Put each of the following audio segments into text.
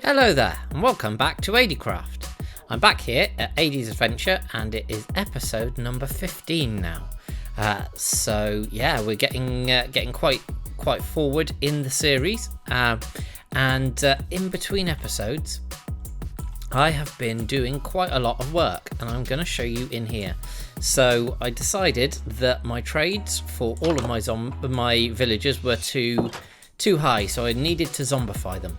Hello there, and welcome back to Adie Craft. I'm back here at Adie's Adventure, and it is episode number 15 now. So yeah, we're getting quite forward in the series, and in between episodes, I have been doing quite a lot of work, and I'm going to show you in here. So I decided that my trades for all of my villagers were too high, so I needed to zombify them.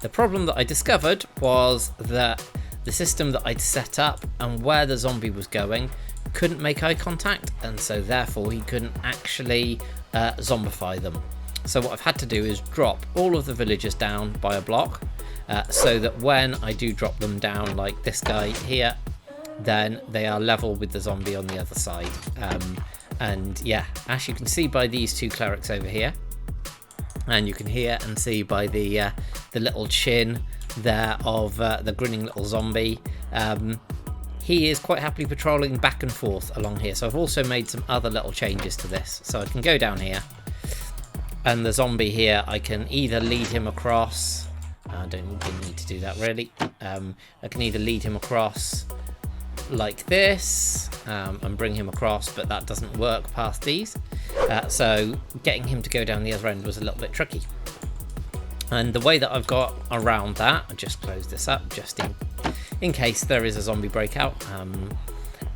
The problem that I discovered was that the system that I'd set up and where the zombie was going couldn't make eye contact, and so therefore he couldn't actually zombify them. So what I've had to do is drop all of the villagers down by a block, so that when I do drop them down like this guy here, then they are level with the zombie on the other side. And yeah, as you can see by these two clerics over here, and you can hear and see by the little chin there of the grinning little zombie, he is quite happily patrolling back and forth along here. So I've also made some other little changes to this, so I can go down here, and the zombie here, I can either lead him across. I didn't need to do that really. I can either lead him across like this and bring him across, but that doesn't work past these. So getting him to go down the other end was a little bit tricky. And the way that I've got around that, I'll just close this up just in case there is a zombie breakout,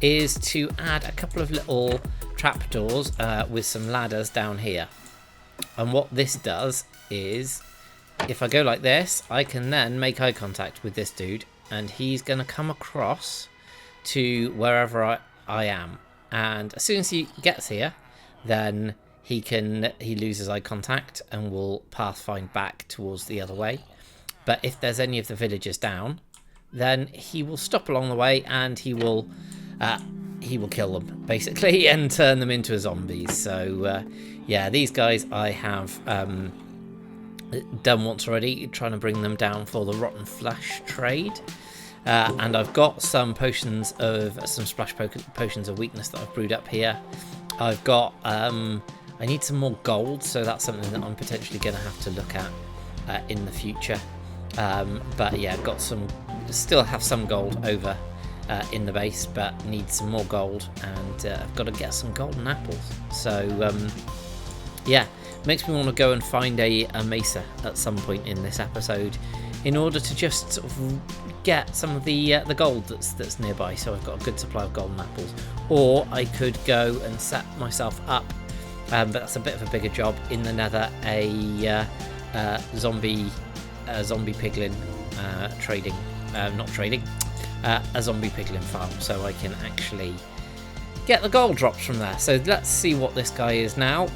is to add a couple of little trapdoors with some ladders down here. And what this does is, if I go like this, I can then make eye contact with this dude, and he's going to come across to wherever I am. And as soon as he gets here, then he loses eye contact and will pathfind back towards the other way. But if there's any of the villagers down, then he will stop along the way, and he will kill them basically and turn them into zombies. So yeah, these guys I have done once already, trying to bring them down for the rotten flesh trade. And I've got some potions of some splash potions of weakness that I've brewed up here. I've got I need some more gold, so that's something that I'm potentially going to have to look at in the future. But yeah, still have some gold over in the base, but need some more gold, and I've got to get some golden apples. So yeah, makes me want to go and find a mesa at some point in this episode, in order to just sort of get some of the gold that's nearby, so I've got a good supply of golden apples. Or I could go and set myself up, but that's a bit of a bigger job, in the Nether, a zombie piglin a zombie piglin farm, so I can actually get the gold drops from there. So let's see what this guy is now.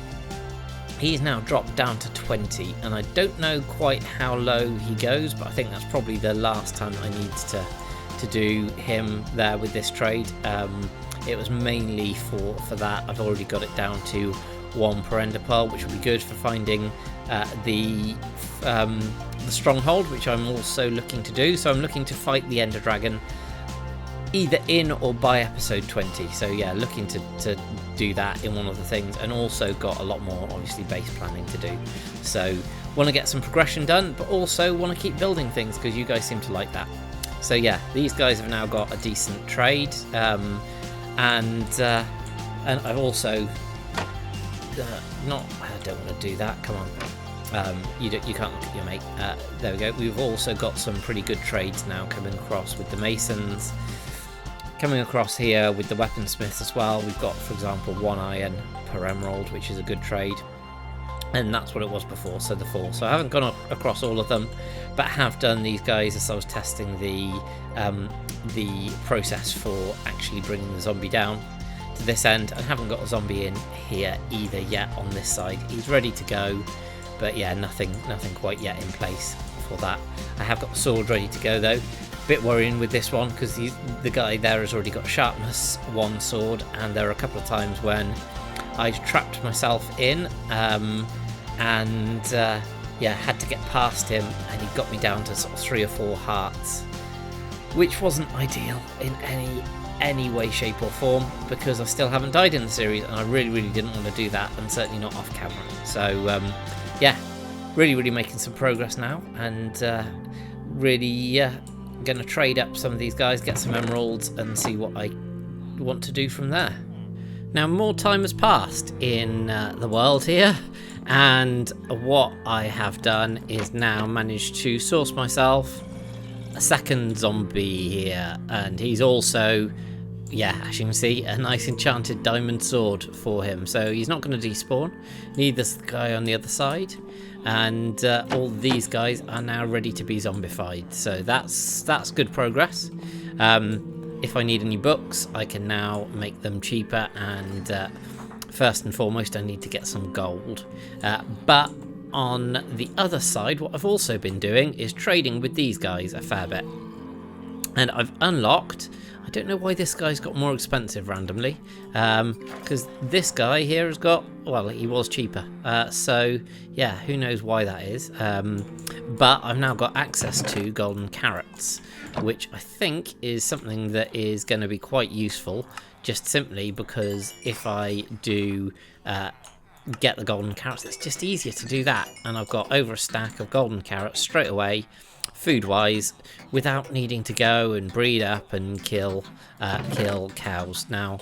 He's now dropped down to 20, and I don't know quite how low he goes, but I think that's probably the last time I need to do him there with this trade. It was mainly for that. I've already got it down to 1 per ender pearl, which will be good for finding the stronghold, which I'm also looking to do. So I'm looking to fight the ender dragon either in or by episode 20. So yeah, looking to do that in one of the things, and also got a lot more obviously base planning to do. So want to get some progression done, but also want to keep building things because you guys seem to like that. So yeah, these guys have now got a decent trade, and I've also I don't want to do that, come on. You can't look at your mate. There we go. We've also got some pretty good trades now coming across with the masons, coming across here with the weaponsmiths as well. We've got, for example, 1 iron per emerald, which is a good trade, and that's what it was before, so the 4. So I haven't gone across all of them, but have done these guys as I was testing the process for actually bringing the zombie down to this end, and haven't got a zombie in here either yet on this side. He's ready to go, but yeah, nothing quite yet in place for that. I have got the sword ready to go though. Bit worrying with this one because the guy there has already got sharpness 1 sword, and there are a couple of times when I trapped myself in and had to get past him, and he got me down to sort of 3 or 4 hearts, which wasn't ideal in any way, shape or form, because I still haven't died in the series, and I really didn't want to do that, and certainly not off camera. So yeah, really making some progress now, and really going to trade up some of these guys, get some emeralds, and see what I want to do from there. Now, more time has passed in the world here, and what I have done is now managed to source myself a second zombie here, and he's also, yeah, as you can see, a nice enchanted diamond sword for him. So he's not going to despawn. Neither's the guy on the other side, and all these guys are now ready to be zombified. So that's good progress. If I need any books, I can now make them cheaper, and first and foremost, I need to get some gold. But on the other side, what I've also been doing is trading with these guys a fair bit. And I've unlocked, I don't know why this guy's got more expensive randomly, because this guy here has got, well, he was cheaper. So yeah, who knows why that is. But I've now got access to golden carrots, which I think is something that is going to be quite useful, just simply because if I do get the golden carrots, it's just easier to do that, and I've got over a stack of golden carrots straight away, food wise, without needing to go and breed up and kill cows. Now,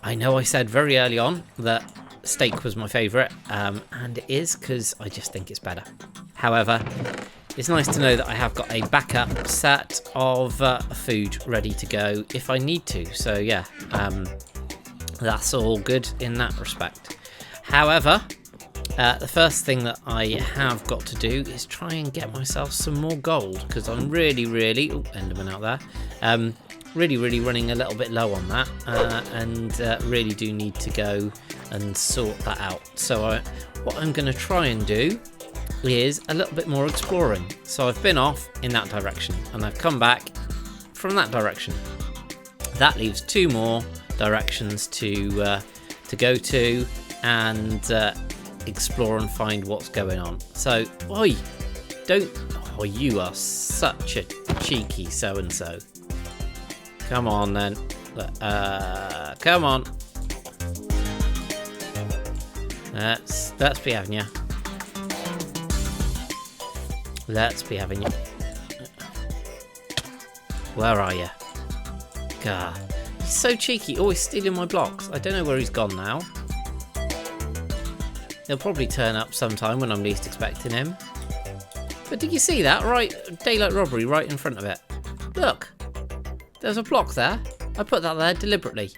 I know I said very early on that steak was my favourite, and it is, because I just think it's better. However, it's nice to know that I have got a backup set of food ready to go if I need to. So yeah, that's all good in that respect. However, the first thing that I have got to do is try and get myself some more gold, because I'm really, oh, Enderman out there, really running a little bit low on that, and really do need to go and sort that out. So what I'm going to try and do is a little bit more exploring. So I've been off in that direction, and I've come back from that direction. That leaves 2 more directions to go to and explore and find what's going on. So, oi, oh, you are such a cheeky so-and-so. Come on then, come on. Let's be having you. Let's be having you. Where are you? God, he's so cheeky, always stealing my blocks. I don't know where he's gone now. He'll probably turn up sometime when I'm least expecting him. But did you see that? Right, daylight robbery right in front of it. Look, there's a block there. I put that there deliberately.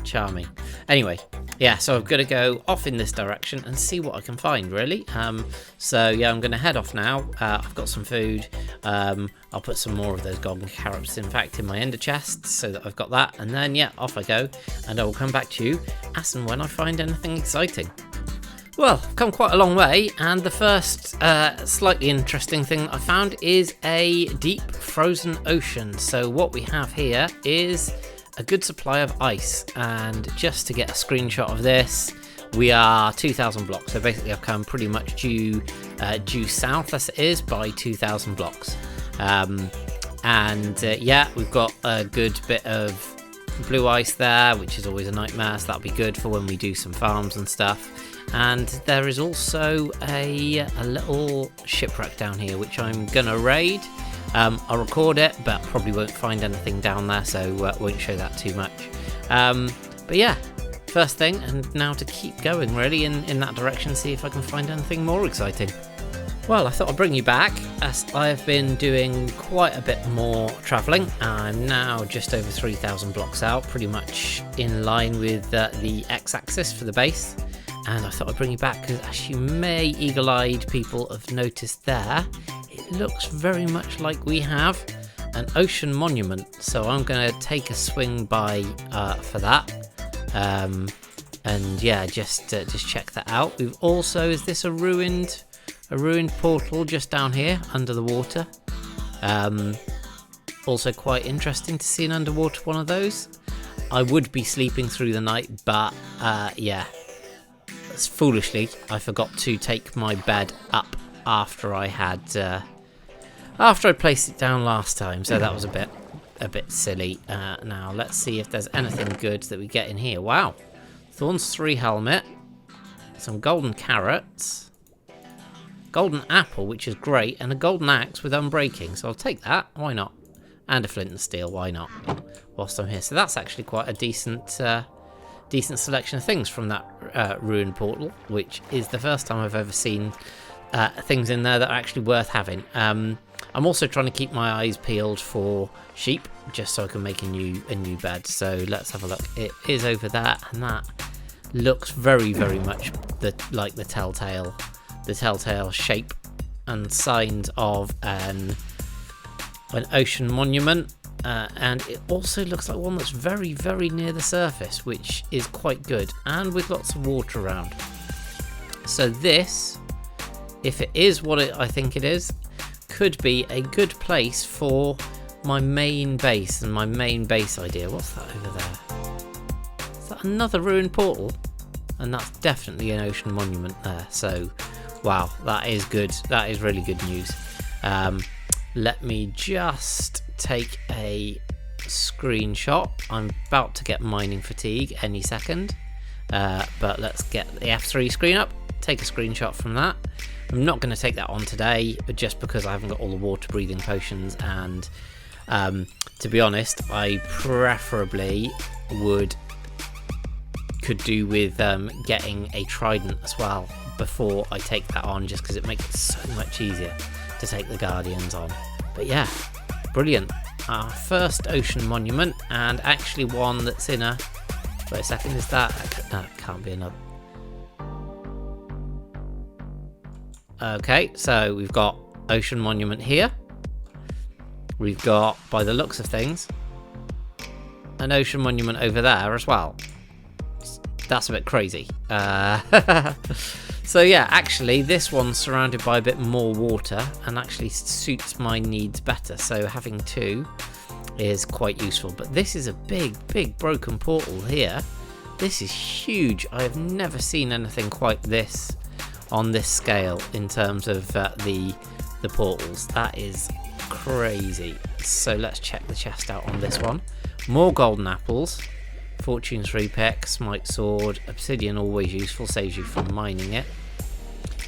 Charming. Anyway, yeah, so I'm going to go off in this direction and see what I can find, really. So yeah, I'm going to head off now. I've got some food. I'll put some more of those golden carrots, in fact, in my ender chest, so that I've got that. And then, yeah, off I go. And I will come back to you as and when I find anything exciting. Well, I've come quite a long way, and the first slightly interesting thing that I found is a deep frozen ocean. So what we have here is a good supply of ice, and just to get a screenshot of this, we are 2,000 blocks. So basically I've come pretty much due south as it is by 2,000 blocks. Yeah, we've got a good bit of blue ice there, which is always a nightmare, so that'll be good for when we do some farms and stuff. And there is also a little shipwreck down here, which I'm gonna raid. I'll record it, but probably won't find anything down there, so won't show that too much. But yeah, first thing, and now to keep going really in that direction, see if I can find anything more exciting. Well, I thought I'd bring you back, as I've been doing quite a bit more travelling. I'm now just over 3,000 blocks out, pretty much in line with the x-axis for the base. And I thought I'd bring you back because, as you may eagle-eyed people have noticed there, it looks very much like we have an ocean monument. So I'm going to take a swing by for that. And yeah, just check that out. We've also, is this a ruined portal just down here under the water? Also quite interesting to see an underwater one of those. I would be sleeping through the night, but yeah. Foolishly, I forgot to take my bed up after I placed it down last time, so that was a bit silly. Now let's see if there's anything good that we get in here. Wow, Thorns 3 helmet, some golden carrots, golden apple, which is great, and a golden axe with unbreaking. So I'll take that. Why not? And a flint and steel. Why not? Whilst I'm here. So that's actually quite a decent selection of things from that ruined portal, which is the first time I've ever seen things in there that are actually worth having. I'm also trying to keep my eyes peeled for sheep, just so I can make a new bed. So let's have a look. It is over there, and that looks very, very much like the telltale shape and signs of an ocean monument. And it also looks like one that's very, very near the surface, which is quite good, and with lots of water around. So this, if it is what I think it is, could be a good place for my main base and my main base idea. What's that over there? Is that another ruined portal? And that's definitely an ocean monument there. So, wow, that is good. That is really good news. Let me just take a screenshot. I'm about to get mining fatigue any second. But let's get the F3 screen up. Take a screenshot from that. I'm not going to take that on today, just because I haven't got all the water breathing potions, and to be honest, I preferably could do with getting a trident as well before I take that on, just because it makes it so much easier to take the guardians on. But yeah, brilliant. Our first ocean monument, and actually one that's in a... Wait a second, is that... No, it can't be another. Okay, so we've got ocean monument here. We've got, by the looks of things, an ocean monument over there as well. That's a bit crazy. So yeah, actually this one's surrounded by a bit more water and actually suits my needs better. So having two is quite useful. But this is a big broken portal here. This is huge. I have never seen anything quite this on this scale in terms of the portals. That is crazy. So let's check the chest out on this one. More golden apples, fortune 3 pick, smite sword, obsidian always useful, saves you from mining it.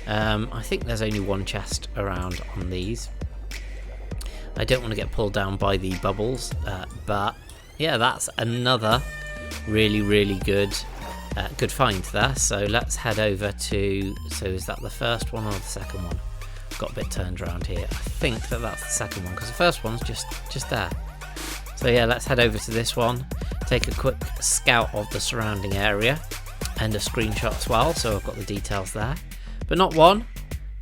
I think there's only one chest around on these. I don't want to get pulled down by the bubbles, but yeah, that's another really good find there. So let's head over to, so is that the first one or the second one? Got a bit turned around here. I think that's the second one, because the first one's just there. So yeah, let's head over to this one, take a quick scout of the surrounding area and a screenshot as well, so I've got the details there. But not one,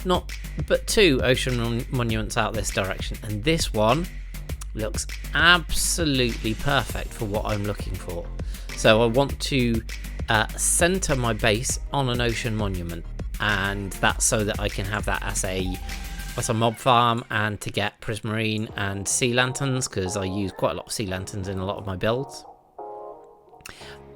but two ocean monuments out this direction, and this one looks absolutely perfect for what I'm looking for. So I want to center my base on an ocean monument, and that's so that I can have that as a mob farm, and to get prismarine and sea lanterns, because I use quite a lot of sea lanterns in a lot of my builds.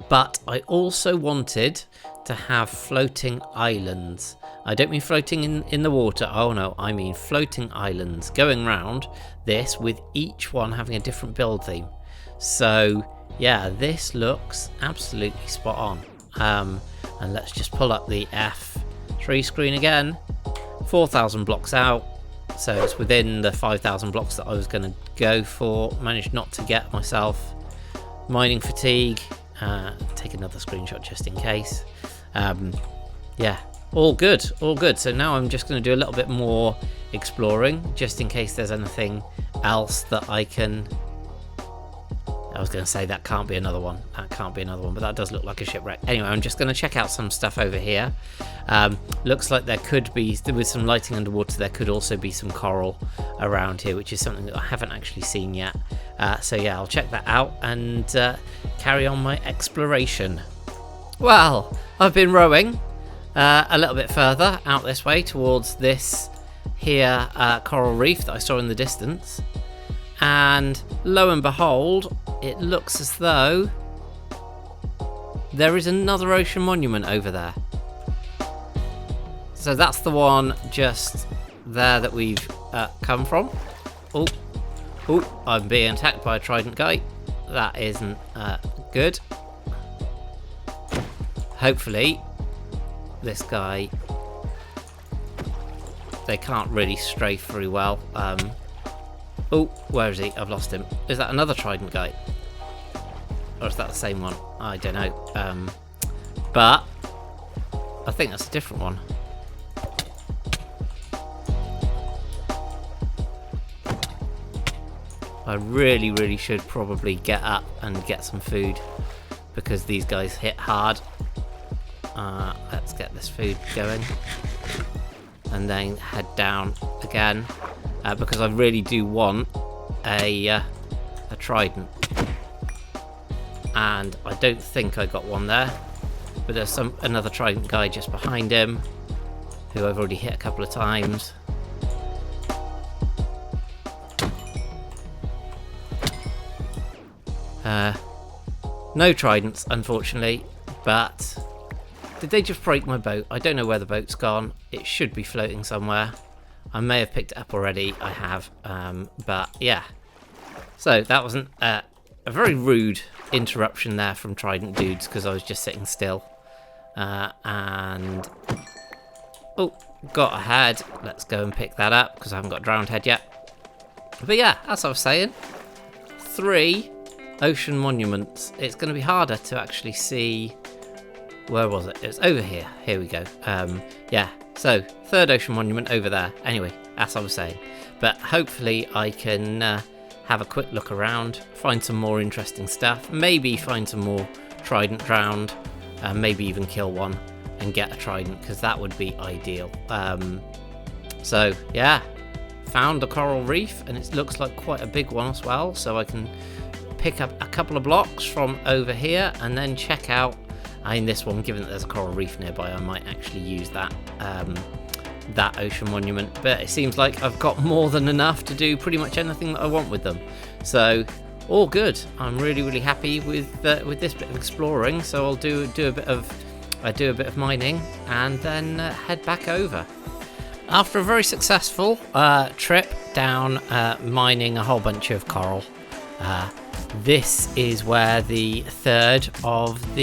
But I also wanted to have floating islands. I don't mean floating in the water, oh no, I mean floating islands going round this, with each one having a different build theme. So yeah, this looks absolutely spot on. And let's just pull up the F3 screen again. 4,000 blocks out, so it's within the 5,000 blocks that I was going to go for. Managed not to get myself mining fatigue. Take another screenshot just in case. Yeah, all good. So now I'm just going to do a little bit more exploring, just in case there's anything else that I can... I was going to say that can't be another one. That can't be another one, but that does look like a shipwreck. Anyway, I'm just going to check out some stuff over here. Looks like there could be, with some lighting underwater, there could also be some coral around here, which is something that I haven't actually seen yet. So yeah, I'll check that out and carry on my exploration. Well, I've been rowing a little bit further out this way towards this here coral reef that I saw in the distance. And lo and behold, it looks as though there is another ocean monument over there. So that's the one just there that we've come from. Oh, I'm being attacked by a trident guy. That isn't good. Hopefully this guy they can't really strafe very well. Oh, where is he? I've lost him. Is that another trident guy? Or is that the same one? I don't know. But I think that's a different one. I really should probably get up and get some food because these guys hit hard. Let's get this food going and then head down again because I really do want a trident, and I don't think I got one there, but there's another trident guy just behind him who I've already hit a couple of times. No tridents, unfortunately, but did they just break my boat? I don't know where the boat's gone. It should be floating somewhere. I may have picked it up already. I have, but yeah. So that wasn't a very rude interruption there from trident dudes because I was just sitting still. And oh, got a head. Let's go and pick that up because I haven't got a drowned head yet. But yeah, as I was saying, 3 ocean monuments. It's going to be harder to actually see. Where was it? It's over here. Here we go. Yeah, so 3rd ocean monument over there. Anyway, as I was saying. But hopefully I can have a quick look around, find some more interesting stuff, maybe find some more trident drowned, maybe even kill one and get a trident, because that would be ideal. So yeah, found the coral reef, and it looks like quite a big one as well, so I can pick up a couple of blocks from over here and then check out. In this one, given that there's a coral reef nearby, I might actually use that that ocean monument, but it seems like I've got more than enough to do pretty much anything that I want with them, so all good. I'm really happy with this bit of exploring, so I'll do a bit of mining and then head back over. After a very successful trip down mining a whole bunch of coral, this is where the 3rd of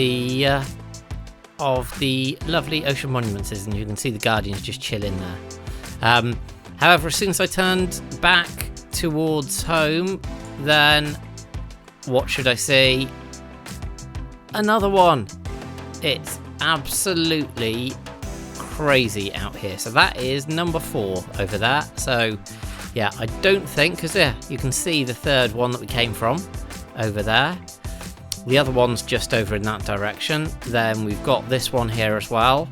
the lovely ocean monuments is, and you can see the guardians just chilling there. However, as soon as I turned back towards home, then what should I say? Another one. It's absolutely crazy out here. So that is number 4 over there. So yeah, I don't think, because there you can see the 3rd one that we came from over there. The other one's just over in that direction. Then we've got this one here as well.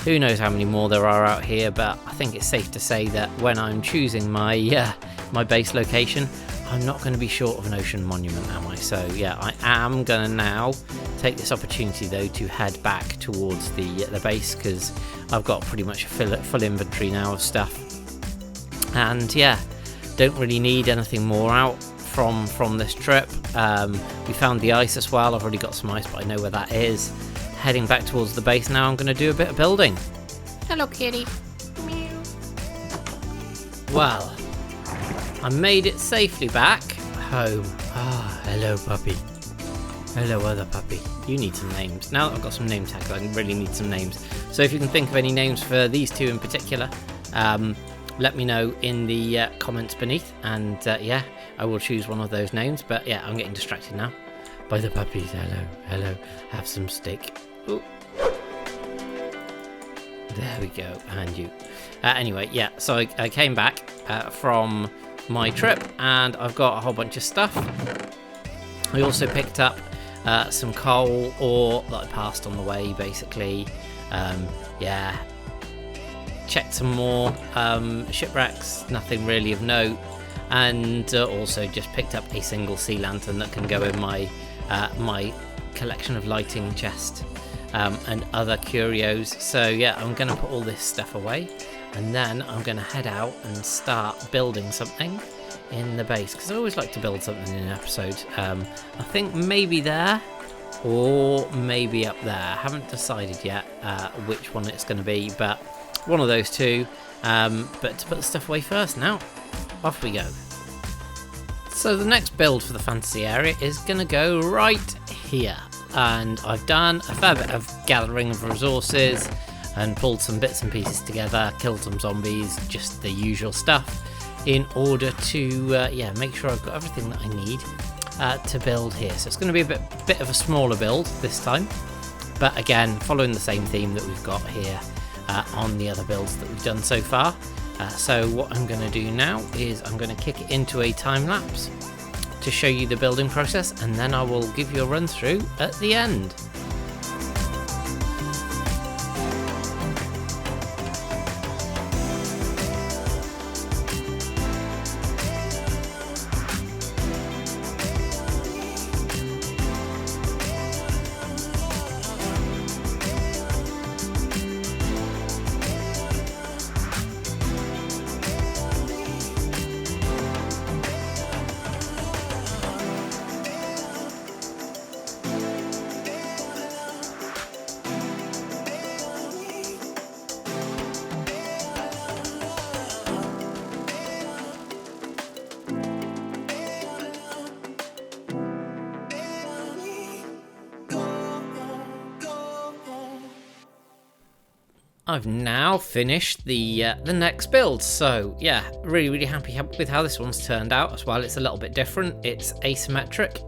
Who knows how many more there are out here, but I think it's safe to say that when I'm choosing my my base location, I'm not going to be short of an ocean monument, am I? So yeah, I am going to now take this opportunity though to head back towards the base, because I've got pretty much a full inventory now of stuff. And yeah, don't really need anything more out from this trip. We found the ice as well. I've already got some ice, but I know where that is. Heading back towards the base now. I'm going to do a bit of building. Hello, kitty. Meow. Well, I made it safely back home. Ah, hello, puppy. Hello, other puppy. You need some names. Now that I've got some name tags, I really need some names. So if you can think of any names for these 2 in particular, let me know in the comments beneath, and yeah, I will choose one of those names. But yeah, I'm getting distracted now by the puppies. Hello, have some steak. Ooh. There we go, and you. Anyway, yeah, so I came back from my trip, and I've got a whole bunch of stuff. I also picked up some coal ore that I passed on the way, basically. Yeah, checked some more shipwrecks, nothing really of note, and also just picked up a single sea lantern that can go in my my collection of lighting chest and other curios. So yeah, I'm going to put all this stuff away, and then I'm going to head out and start building something in the base, because I always like to build something in an episode. I think maybe there, or maybe up there. I haven't decided yet which one it's going to be, but one of those 2. But to put the stuff away first now, off we go. So the next build for the fantasy area is going to go right here, and I've done a fair bit of gathering of resources. and pulled some bits and pieces together, killed some zombies, just the usual stuff, in order to make sure I've got everything that I need to build here. So it's going to be a bit of a smaller build this time, but again following the same theme that we've got here on the other builds that we've done so far. So what I'm going to do now is I'm going to kick it into a time lapse to show you the building process, and then I will give you a run through at the end. I've now finished the next build, so yeah, really happy with how this one's turned out as well. It's a little bit different. It's asymmetric,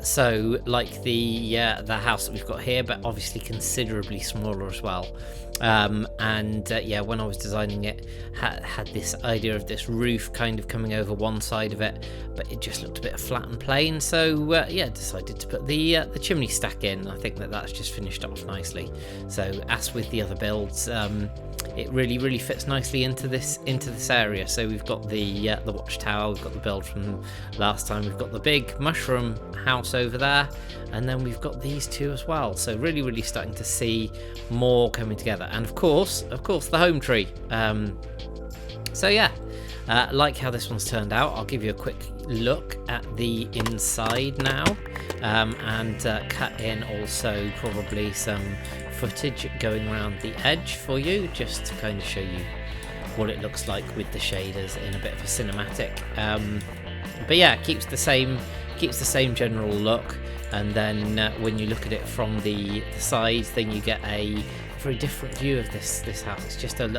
so like the house that we've got here, but obviously considerably smaller as well. Yeah, when I was designing it, had this idea of this roof kind of coming over one side of it, but it just looked a bit flat and plain. So yeah, decided to put the chimney stack in. I think that's just finished off nicely. So as with the other builds, it really fits nicely into this area. So we've got the watchtower, we've got the build from last time, we've got the big mushroom house over there, and then we've got these two as well. So really starting to see more coming together, and of course the home tree. So yeah, like how this one's turned out. I'll give you a quick look at the inside now, and cut in also probably some footage going around the edge for you, just to kind of show you what it looks like with the shaders in a bit of a cinematic. But yeah, keeps the same general look, and then when you look at it from the sides, then you get a very different view of this house. It's just a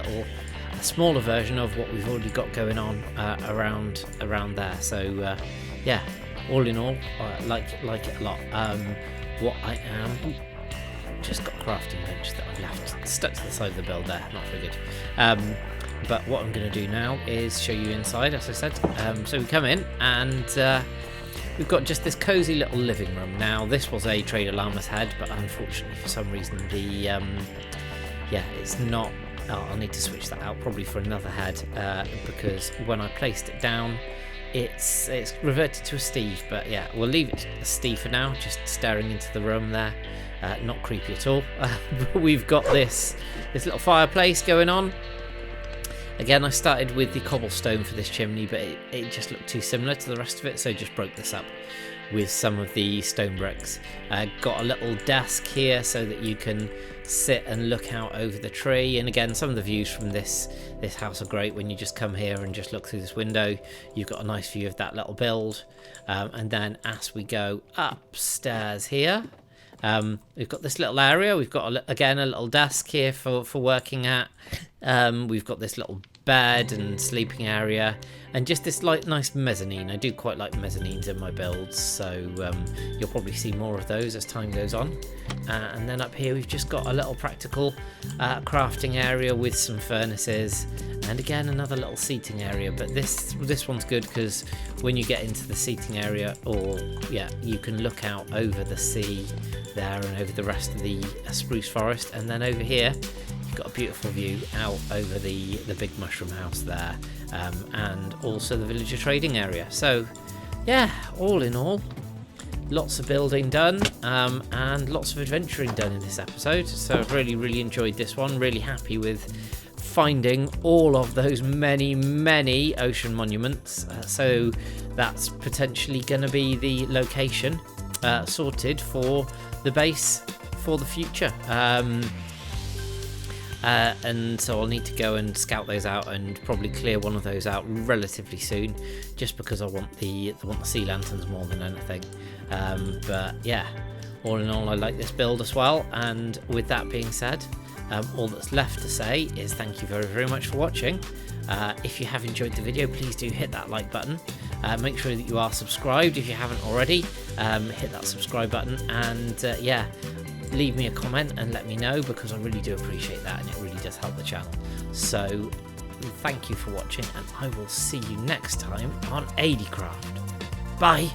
smaller version of what we've already got going on around there. So yeah, all in all, like it a lot. What I am, just got a crafting bench that I left stuck to the side of the build there, not very good. But what I'm going to do now is show you inside, as I said. So we come in, and we've got just this cozy little living room. Now this was a Trader Llama's head, but unfortunately for some reason it's not. I'll need to switch that out probably for another head, because when I placed it down, it's reverted to a Steve. But yeah, we'll leave it a Steve for now, just staring into the room there. Not creepy at all. But we've got this little fireplace going on. Again, I started with the cobblestone for this chimney, but it just looked too similar to the rest of it, so just broke this up with some of the stone bricks. Got a little desk here so that you can sit and look out over the tree, and again, some of the views from this house are great. When you just come here and just look through this window, you've got a nice view of that little build. And then as we go upstairs here, we've got this little area. We've got again a little desk here for working at. We've got this little bed and sleeping area, and just this nice mezzanine. I do quite like mezzanines in my builds, so you'll probably see more of those as time goes on. And then up here we've just got a little practical crafting area with some furnaces, and again another little seating area. But this one's good because when you get into the seating area, you can look out over the sea there and over the rest of the spruce forest, and then over here you've got a beautiful view out over the big mushroom house there, and also the villager trading area. So yeah, all in all, lots of building done, and lots of adventuring done in this episode. So I've really enjoyed this one. Really happy with finding all of those many ocean monuments. So that's potentially going to be the location sorted for the base for the future. And so I'll need to go and scout those out and probably clear one of those out relatively soon, just because I want the sea lanterns more than anything. But yeah, all in all, I like this build as well. And with that being said, all that's left to say is thank you very, very much for watching. If you have enjoyed the video, please do hit that like button. Make sure that you are subscribed if you haven't already. Hit that subscribe button, and yeah, leave me a comment and let me know, because I really do appreciate that, and it really does help the channel. So thank you for watching, and I will see you next time on Adie Craft. Bye.